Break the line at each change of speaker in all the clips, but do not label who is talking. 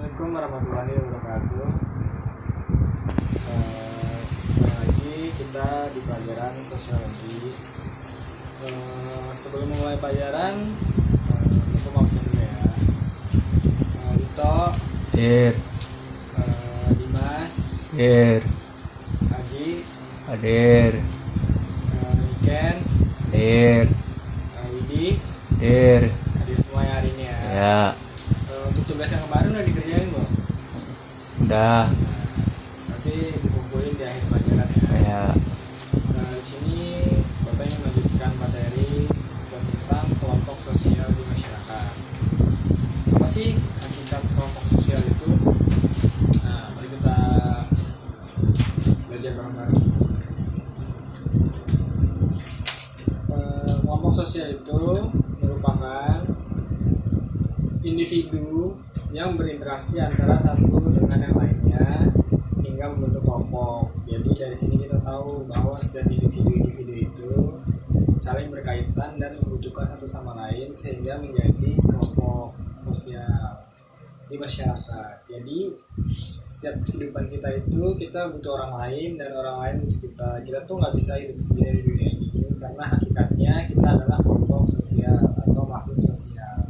Assalamualaikum warahmatullahi wabarakatuh. Lagi kita di pelajaran sosiologi. Sebelum mulai pelajaran, aku mau pesan dulu ya. Wito,
Hadir,
Dimas,
hadir,
Aji,
hadir,
Niken,
hadir,
Widi,
hadir.
hadir semuanya hari ini ya.
Ya,
Untuk tugas yang kemarin udah dikerjain belum?
udah.
Nanti dikumpulin di akhir pelajaran ya.
Ya,
Di sini Bapak ingin melanjutkan materi tentang kelompok sosial di masyarakat. Apa sih hakikat kelompok sosial itu? Nah, mari kita belajar bareng-bareng. Kelompok sosial itu merupakan individu yang berinteraksi antara satu dengan yang lainnya hingga membentuk kelompok. Jadi dari sini kita tahu bahwa setiap individu-individu itu saling berkaitan dan membutuhkan satu sama lain sehingga menjadi kelompok sosial di masyarakat. Jadi setiap kehidupan kita itu kita butuh orang lain dan orang lain butuh kita. Kita tuh nggak bisa hidup sendiri di dunia ini karena hakikatnya kita adalah kelompok sosial atau makhluk sosial.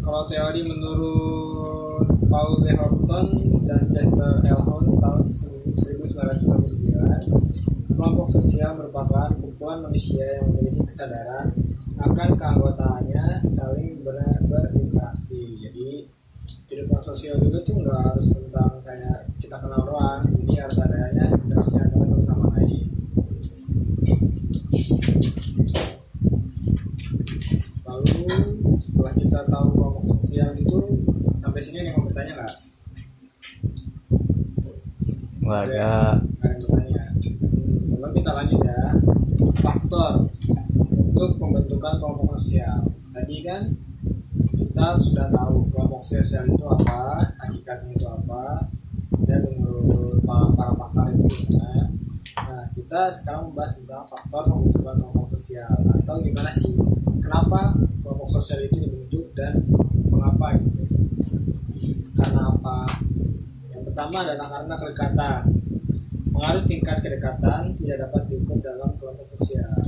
Kalau teori menurut Paul B. Horton dan Chester L. Hunt tahun 1999, kelompok sosial merupakan kumpulan manusia yang memiliki kesadaran akan keanggotaannya saling berinteraksi. Jadi kehidupan sosial juga tuh nggak harus tentang kayak kita kenal orang, jadi harus adanya interaksi antara satu sama lain. Lalu setelah kita tahu kelompok sosial itu, sampai sini ada yang mau bertanya nggak?
nggak ada.
Nggak ada yang bertanya. Lalu kita lanjut ya. Faktor untuk pembentukan kelompok sosial. Tadi kan kita sudah tahu kelompok sosial itu apa, hakikatnya itu apa, dan menurut para pakar itu gimana. Nah, kita sekarang membahas tentang faktor pembentukan kelompok sosial atau gimana sih, kenapa kelompok sosial itu dibentuk dan mengapa gitu. Karena apa? Yang pertama adalah karena kedekatan. Pengaruh tingkat kedekatan tidak dapat diukur dalam kelompok sosial.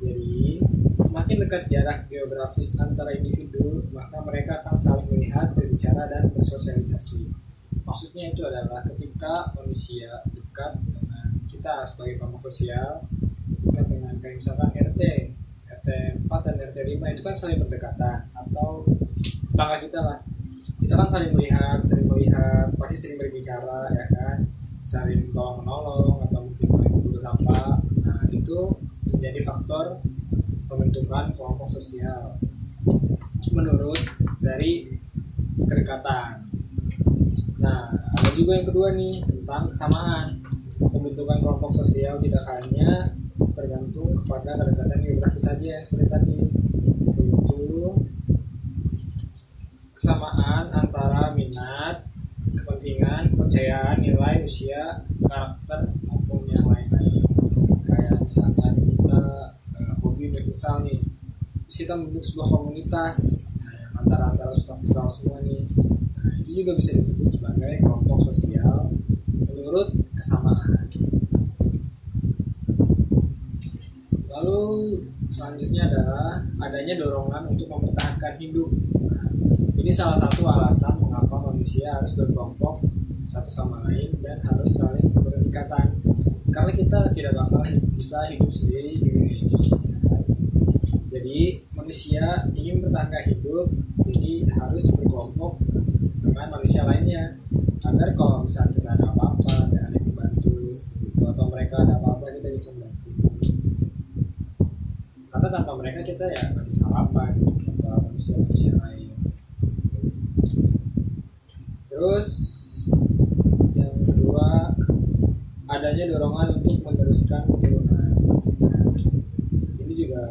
Jadi, semakin dekat jarak geografis antara individu, maka mereka akan saling melihat, berbicara, dan bersosialisasi. Maksudnya itu adalah ketika manusia dekat dengan kita sebagai kelompok sosial, dekat dengan kayak misalkan RT 4 dan RT 5 itu kan saling berdekatan, atau tetangga kita lah. Kita kan saling melihat, pasti sering berbicara ya kan, saling tolong menolong atau mungkin saling berburu sampah. Nah, itu menjadi faktor pembentukan kelompok sosial menurut dari kedekatan. Nah, ada juga yang kedua nih tentang kesamaan. Pembentukan kelompok sosial tidak hanya tergantung kepada kedekatan geografis saja seperti tadi, yaitu kesamaan antara minat, kepentingan, kepercayaan, nilai, usia, karakter maupun yang lain-lain. Kayak misalkan kita hobi berfutsal nih, terus kita membentuk sebuah komunitas antara suka futsal semua nih. Nah, itu juga bisa disebut sebagai kelompok sosial menurut kesamaan. Lalu selanjutnya adalah adanya dorongan untuk mempertahankan hidup. Nah, ini salah satu alasan mengapa manusia harus berkelompok satu sama lain dan harus saling berikatan. Karena kita tidak bakal bisa hidup sendiri di dunia ini. Jadi manusia ingin bertahan hidup, jadi harus berkelompok dengan manusia lainnya. Agar kalau misalnya kita ada apa-apa, ada yang dibantu, atau mereka ada apa-apa, kita bisa membantu. Karena tanpa mereka kita ya nggak bisa apa gitu, tanpa manusia lain. Terus yang kedua, adanya dorongan untuk meneruskan keturunan. Nah, ini juga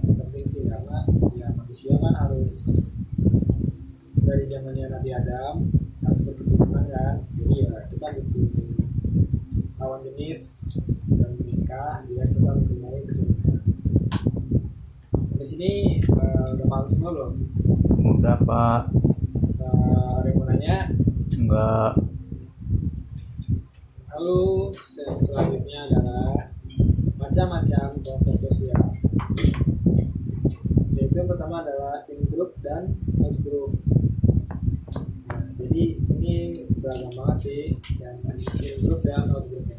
penting sih karena ya manusia kan harus dari zamannya Nabi Adam harus berketurunan kan. Jadi ya kita butuh lawan jenis dan menikah biar kita mempunyai keturunan. Sampai sini udah paham semua belum?
Udah Pak.
Ada yang mau nanya?
Enggak.
Lalu selanjutnya adalah macam-macam kelompok sosial. Yaitu yang pertama adalah in group dan out group. Nah, jadi ini beragam banget sih yang in group dan out group.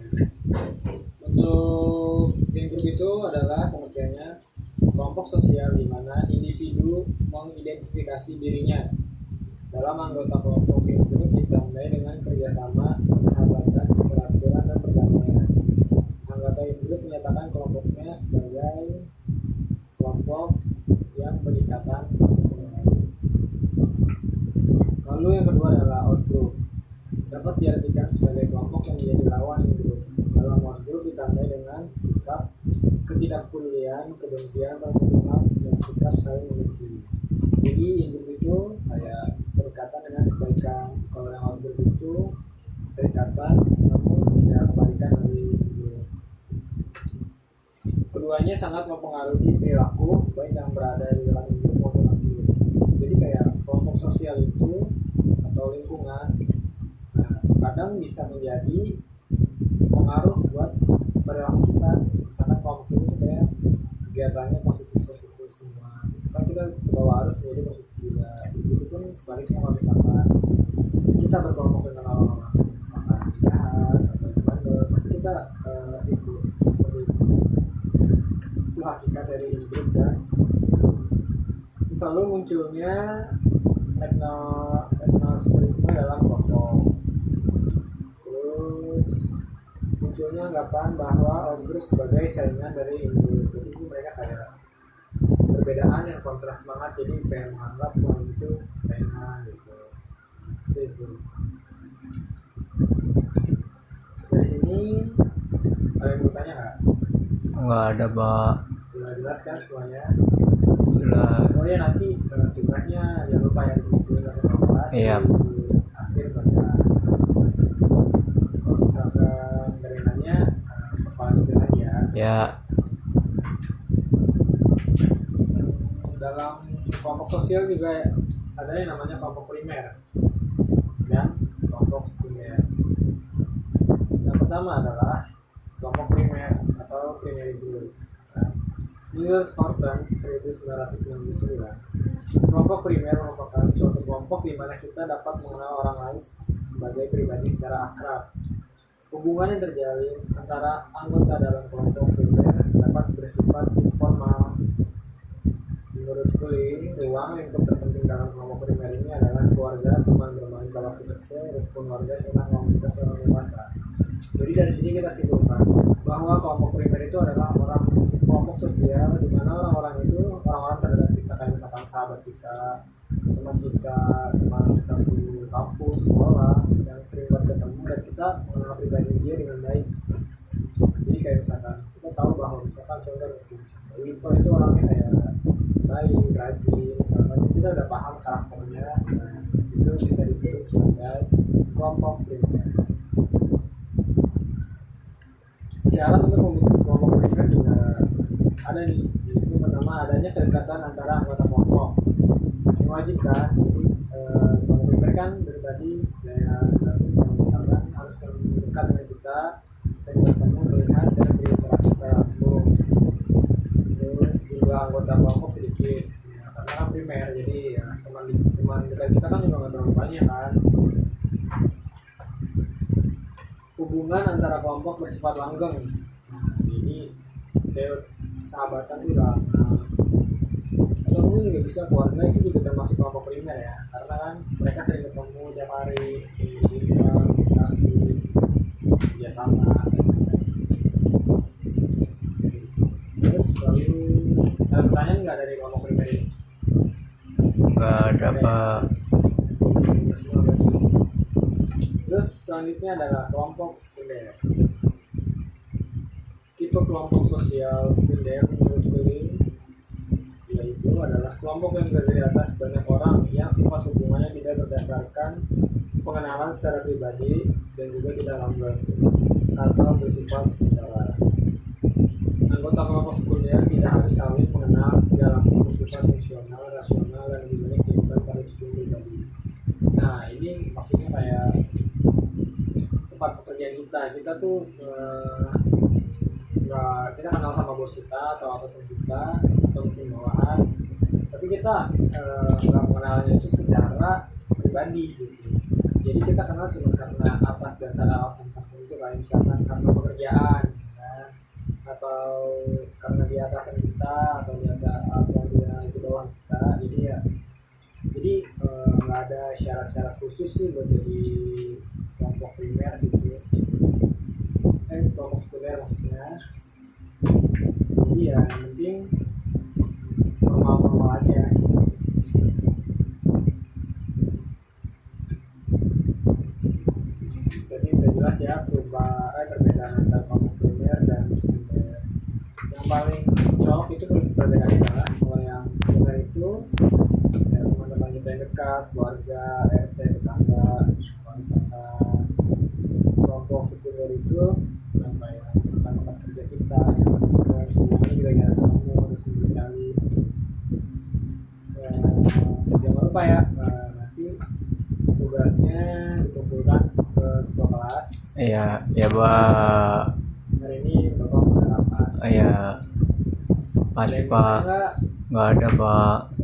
Untuk in group itu adalah pengertiannya kelompok sosial di mana individu mengidentifikasi dirinya dalam anggota kelompok in group ditandai dengan kerjasama, persahabatan, keteraturan, dan perdamaian. Anggota in group menyatakan kelompoknya sebagai kelompok yang berikatan satu sama lain. Lalu yang kedua adalah out group. Dapat diartikan sebagai kelompok yang menjadi lawan in group. Dalam out group ditandai dengan sikap ketidakpedulian, kebencian, permusuhan, dan sikap saling membenci. Jadi in group itu kayak berkaitan dengan kebaikan. Kalau yang out group itu berkaitan namun ya kebalikan dari itu. Keduanya sangat mempengaruhi perilaku baik yang berada di dalam in group maupun out group. Jadi kayak kelompok sosial itu atau lingkungan, nah, kadang bisa menjadi pengaruh buat perilaku kita. Misalkan kelompok itu kayak kegiatannya positif semua, kan kita bawa arus menjadi positif juga. Itu pun sebaliknya kalau misalkan kita berkelompok dengan orang-orang misalkan jahat atau bandel, pasti kita ikut seperti itu. Itu hakikat dari in-group. Dan selalu munculnya etnospesialisme dalam kelompok. Terus munculnya anggapan bahwa out-group sebagai saingan dari in-group. Jadi mereka kayak perbedaan yang kontras semangat, jadi pengen menganggap bahwa itu saingan gitu. Itu. Dari sini ada yang mau tanya nggak?
Enggak ada Pak.
Sudah jelas kan semuanya?
Jelas.
Oh ya, nanti tugasnya jangan lupa ya di 2018
Iya.
di akhir pada kalau misalkan dari nanya kepala itu lagi ya.
Ya.
Dalam kelompok sosial juga ada yang namanya kelompok primer dan kelompok sekunder. Yang pertama adalah kelompok primer atau primary group. Menurut Thornton 1999, kelompok primer merupakan suatu kelompok di mana kita dapat mengenal orang lain sebagai pribadi secara akrab. Hubungan yang terjalin antara anggota dalam kelompok primer dapat bersifat informal. Menurut Cluy, ruang lingkup terpenting dalam kelompok primer ini adalah keluarga, teman bermain pada waktu kecil, rukun warga, serta komunitas orang dewasa. Jadi dari sini kita simpulkan bahwa kelompok primer itu adalah kelompok sosial di mana orang-orang itu orang-orang terdekat kita, kayak misalkan sahabat kita, teman kita, teman satu kampus, sekolah, yang sering bertemu dan kita mengenal pribadi dia dengan baik. Jadi kayak misalkan kita tahu bahwa misalkan contoh Wito itu orangnya kayak baik, rajin, segala macam, kita udah paham karakternya. Nah, itu bisa disebut sebagai kelompok primer. Syarat untuk membentuk kelompok primer juga ada nih. Itu pertama adanya kedekatan antara anggota kelompok. Mewajibkan. Jadi kelompok primer kan dari tadi saya jelasin kalau misalkan harus dekat dengan kita, saya bertemu, melihat dan berinteraksi secara langsung. Terus jumlah anggota kelompok sedikit ya, karena kan primer, jadi ya teman dekat kita kan juga nggak terlalu banyak kan. Hubungan antara kelompok bersifat langgeng. Nah, ini kayak sahabatan itu udah atau mungkin juga bisa keluarga, itu juga termasuk kelompok primer ya, karena kan mereka sering ketemu tiap hari, interaksi, kerjasama. Terus lalu ada pertanyaan nggak dari kelompok primer ini?
Enggak ada Pak.
Terus selanjutnya adalah kelompok sekunder. Tipe kelompok sosial sekunder menurut Cluy yaitu adalah kelompok yang terdiri atas banyak orang yang sifat hubungannya tidak berdasarkan pengenalan secara pribadi dan juga tidak langgeng atau bersifat sementara. Anggota kelompok sekunder tidak harus saling mengenal, tidak langsung bersifat fungsional, rasional, dan lebih banyak ditemukan pada maksudnya kayak tempat pekerjaan kita tuh nggak, kita kenal sama bos kita atau atasan kita atau mungkin bawahan, tapi kita nggak mengenalnya itu secara pribadi gitu. Jadi kita kenal cuma karena atas dasar alasan tertentu, kayak misalkan karena pekerjaan ya, atau karena dia atasan kita atau dia itu bawahan kita. Jadi nggak ada syarat-syarat khusus sih buat jadi kelompok primer gitu, kelompok sekunder maksudnya. Jadi ya yang penting normal-normal aja. Jadi udah jelas ya perbedaan antara kelompok primer dan sekunder. Yang paling cocok itu perbedaannya adalah kalau yang primer itu ya, teman-teman kita yang dekat, keluarga, RT, tetangga. Kalau misalkan kelompok sekunder itu apa ya, tempat kerja kita yang hubungannya juga ya ketemu terus minggu sekali. Jangan lupa ya, nanti tugasnya dikumpulkan ke ketua kelas.
Iya, ya Pak.
Hari ini Bapak ada apa?
Iya, masih Pak. Nggak ada Pak.